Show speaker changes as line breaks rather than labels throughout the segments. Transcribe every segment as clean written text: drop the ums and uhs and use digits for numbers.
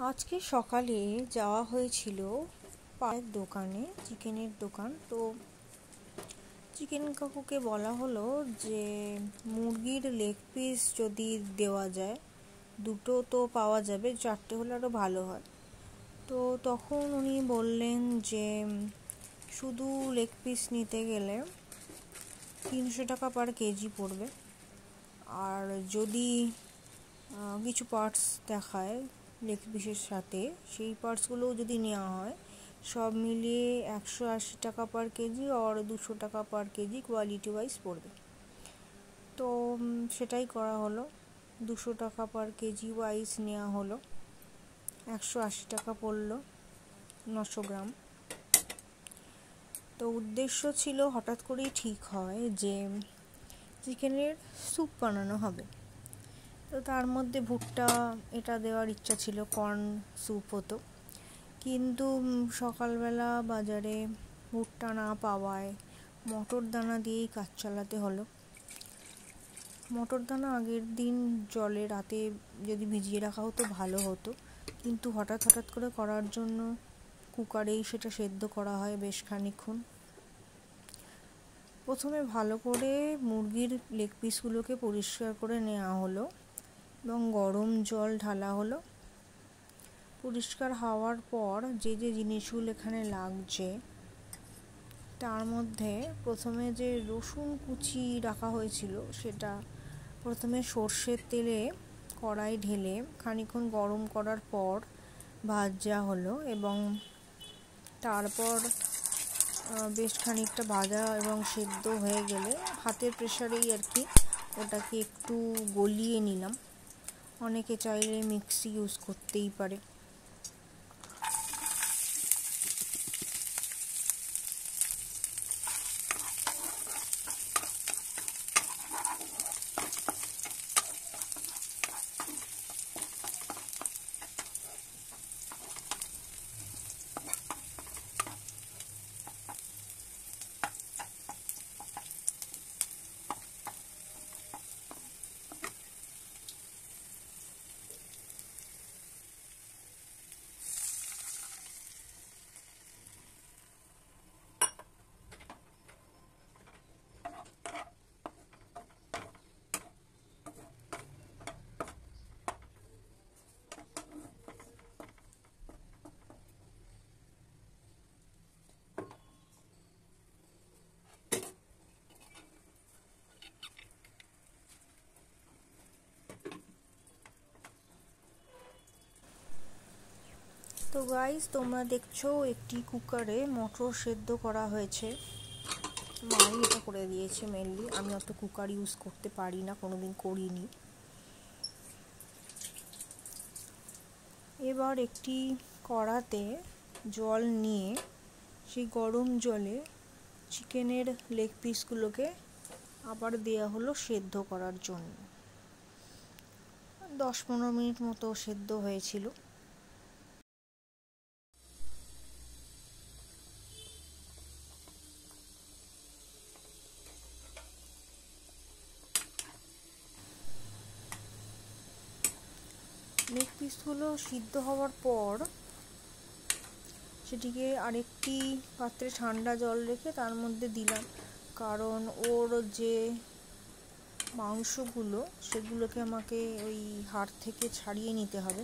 আজকে সকালে যাওয়া হয়েছিল পায়ের দোকানে, চিকেনের দোকান। তো চিকেন কাকুকে বলা হলো যে মুরগির লেগ পিস যদি দেওয়া যায়, দুটো তো পাওয়া যাবে, চারটে হলে আরও ভালো হয়। তো তখন উনি বললেন যে শুধু লেগ পিস নিতে গেলে 300 টাকা পার কেজি পড়বে, আর যদি কিছু পার্টস দেখায় লেগ পিসের সাথে, সেই পার্টসগুলোও যদি নেওয়া হয়, সব মিলিয়ে 180 টাকা পার কেজি আর 200 টাকা পার কেজি কোয়ালিটি ওয়াইজ পড়বে। তো সেটাই করা হলো, 200 টাকা পার কেজি ওয়াইজ নেওয়া হলো, 180 টাকা পড়লো 900 গ্রাম। তো উদ্দেশ্য ছিল, হঠাৎ করেই ঠিক হয় যে চিকেনের স্যুপ বানানো হবে। তো তার মধ্যে ভুট্টা এটা দেওয়ার ইচ্ছা ছিল, কর্ন স্যুপ হতো, কিন্তু সকালবেলা বাজারে ভুট্টা না পাওয়ায় মটর দানা দিয়েই কাজ চালাতে হলো। মটর দানা আগের দিন জলে রাতে যদি ভিজিয়ে রাখা হতো ভালো হতো, কিন্তু হঠাৎ করে করার জন্য কুকারেই সেটা সেদ্ধ করা হয় বেশ খানিকক্ষণ। প্রথমে ভালো করে মুরগির লেগ পিসগুলোকে পরিষ্কার করে নেওয়া হলো এবং গরম জল ঢালা হলো। পরিষ্কার হওয়ার পর যে জিনিসগুলো এখানে লাগছে, তার মধ্যে প্রথমে যে রসুন কুচি রাখা হয়েছিল, সেটা প্রথমে সর্ষের তেলে কড়াই ঢেলে খানিকক্ষণ গরম করার পর ভাজা হলো, এবং তারপর বেশ খানিকটা ভাজা এবং সেদ্ধ হয়ে গেলে হাতের প্রেসারেই আর কি ওটাকে একটু গলিয়ে নিলাম। অনেকে চাইলে মিক্সি ইউজ করতেই পারে। তো গাইস, তোমরা দেখছো একটি কুকারে মটর সেদ্ধ করা হয়েছে। মাই এটা করে দিয়েছে মেনলি, আমি অত কুকার ইউজ করতে পারি না, কোনোদিন করিনি। এবার একটি কড়াতে জল নিয়ে সেই গরম জলে চিকেনের লেগ পিসগুলোকে আবার দেওয়া হলো সেদ্ধ করার জন্য। 10-15 মিনিট মতো সেদ্ধ হয়েছিল। লেগ পিসগুলো সিদ্ধ হওয়ার পর সেটিকে আরেকটি পাত্রে ঠান্ডা জল রেখে তার মধ্যে দিলাম, কারণ ওর যে মাংসগুলো সেগুলোকে আমাকে ওই হাড় থেকে ছাড়িয়ে নিতে হবে।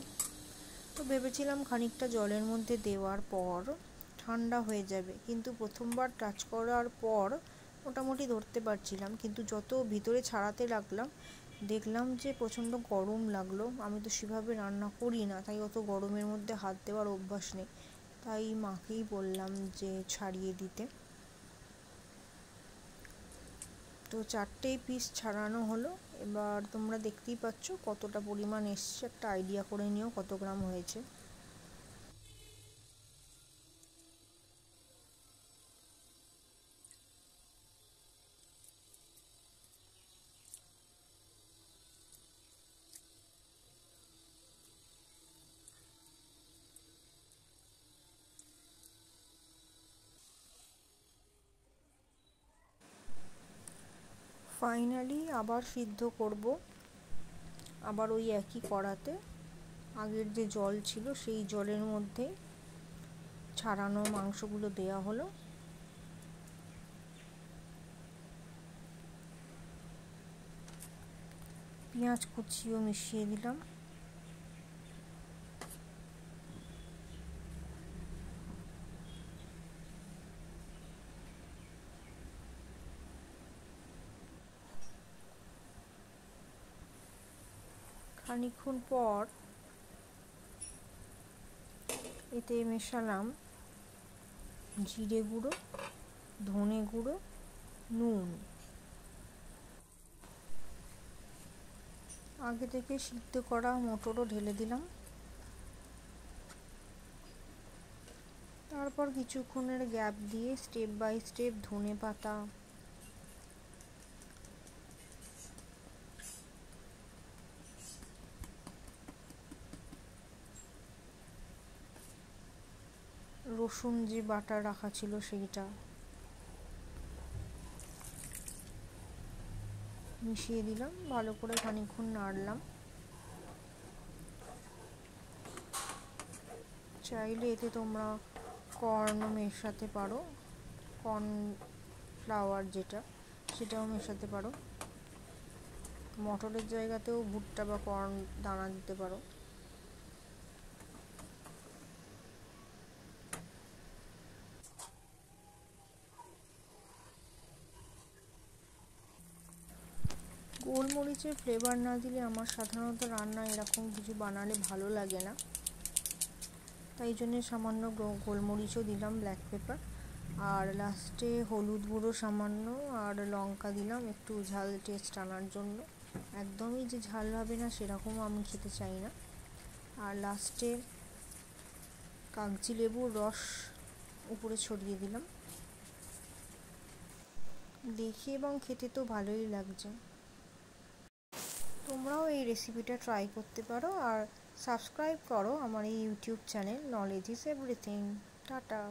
তো ভেবেছিলাম খানিকটা জলের মধ্যে দেওয়ার পর ঠান্ডা হয়ে যাবে, কিন্তু প্রথমবার টাচ করার পর মোটামুটি ধরতে পারছিলাম, কিন্তু যত ভিতরে ছাড়াতে লাগলাম দেখলাম যে প্রচণ্ড গরম লাগলো। আমি তো সেভাবে রান্না করি না, তাই অত গরমের মধ্যে হাত দেওয়ার অভ্যাস নেই, তাই মাকেই বললাম যে ছাড়িয়ে দিতে। তো 4টেই পিস ছাড়ানো হলো। এবার তোমরা দেখতেই পাচ্ছ কতটা পরিমাণ এসছে, একটা আইডিয়া করে নিও কত গ্রাম হয়েছে। ফাইনালি আবার সিদ্ধ করব, আবার ওই একই কড়াতে আগের যে জল ছিল সেই জলের মধ্যে ছাড়ানো মাংসগুলো দেওয়া হলো। পেঁয়াজ কুচিও মিশিয়ে দিলাম। খানিকক্ষণ পর এতে মেশালাম জিরে গুঁড়ো, ধনে গুঁড়ো, নুন। আগে থেকে সিদ্ধ করা মটরও ঢেলে দিলাম। তারপর কিছুক্ষণের গ্যাপ দিয়ে স্টেপ বাই স্টেপ ধনে পাতা, রসুন যে বাটা রাখা ছিল সেইটা মিশিয়ে দিলাম। ভালো করে খানিকক্ষণ নাড়লাম। চাইলে এতে তোমরা কর্ন মেশাতে পারো, কর্ন ফ্লাওয়ার যেটা, সেটাও মেশাতে পারো। মটরের জায়গাতেও ভুট্টা বা কর্ন দানা দিতে পারো। গোলমরিচের ফ্লেভার না দিলে আমার সাধারণত রান্না এরকম কিছু বানালে ভালো লাগে না, তাই জন্যে সামান্য গোলমরিচও দিলাম, ব্ল্যাক পেপার, আর লাস্টে হলুদ গুঁড়ো সামান্য, আর লঙ্কা দিলাম একটু ঝাল টেস্ট আনার জন্য। একদমই যে ঝাল হবে না সেরকমও আমি খেতে চাই না। আর লাস্টে কাগজি লেবুর রস উপরে ছড়িয়ে দিলাম। দেখে এবং খেতে তো ভালোই লাগছে। তোমরাও এই রেসিপিটা ট্রাই করতে পারো, আর সাবস্ক্রাইব করো আমার এই YouTube channel knowledge is everything. Tata.